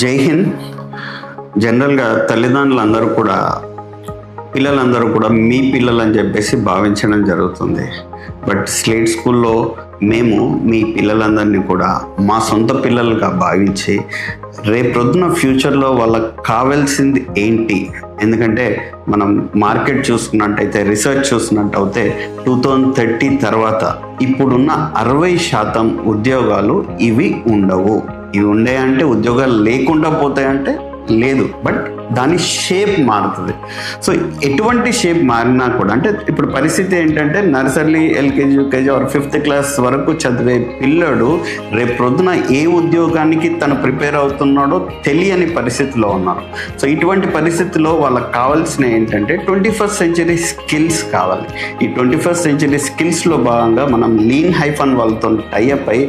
జై హింద్. జనరల్గా తల్లిదండ్రులందరూ కూడా పిల్లలందరూ కూడా మీ పిల్లలు అని చెప్పేసి భావించడం జరుగుతుంది. బట్ స్లేట్ స్కూల్లో మేము మీ పిల్లలందరినీ కూడా మా సొంత పిల్లలుగా భావించి రేపొద్దున ఫ్యూచర్లో వాళ్ళకి కావాల్సింది ఏంటి, ఎందుకంటే మనం మార్కెట్ చూసుకున్నట్టయితే, రీసెర్చ్ చూసుకున్నట్టయితే 2030 తర్వాత ఇప్పుడున్న 60% ఉద్యోగాలు ఇవి ఉండవు. ఇవి ఉండే ఉద్యోగాలు లేకుండా పోతాయంటే లేదు, బట్ దాని షేప్ మారుతుంది. సో ఎటువంటి షేప్ మారినా కూడా, అంటే ఇప్పుడు పరిస్థితి ఏంటంటే nursery, LKG, UKG or 5th class వరకు చదివే పిల్లడు రేపు ప్రొద్దున ఏ ఉద్యోగానికి తను ప్రిపేర్ అవుతున్నాడో తెలియని పరిస్థితిలో ఉన్నారు. సో ఇటువంటి పరిస్థితిలో వాళ్ళకి కావాల్సిన ఏంటంటే 21st century స్కిల్స్ కావాలి. ఈ 21st century స్కిల్స్లో భాగంగా మనం లీన్ హైఫన్ వాళ్ళతో టైఅప్ అయి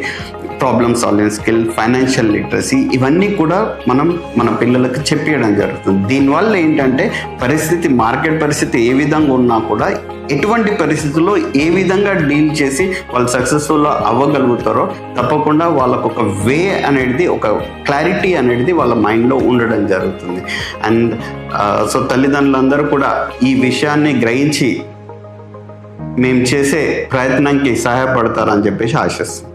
problem solving skill, financial literacy, ఇవన్నీ కూడా మనం మన పిల్లలకు చెప్పియడం జరుగుతుంది. దీనివల్ల ఏంటంటే మార్కెట్ పరిస్థితి ఏ విధంగా ఉన్నా కూడా ఎటువంటి పరిస్థితుల్లో ఏ విధంగా డీల్ చేసి వాళ్ళు సక్సెస్ఫుల్ అవ్వగలుగుతారో తప్పకుండా వాళ్ళకు ఒక వే అనేది, ఒక క్లారిటీ అనేది వాళ్ళ మైండ్లో ఉండడం జరుగుతుంది. అండ్ సో తల్లిదండ్రులందరూ కూడా ఈ విషయాన్ని గ్రహించి మేము చేసే ప్రయత్నానికి సహాయపడతారని చెప్పేసి ఆశిస్తున్నాం.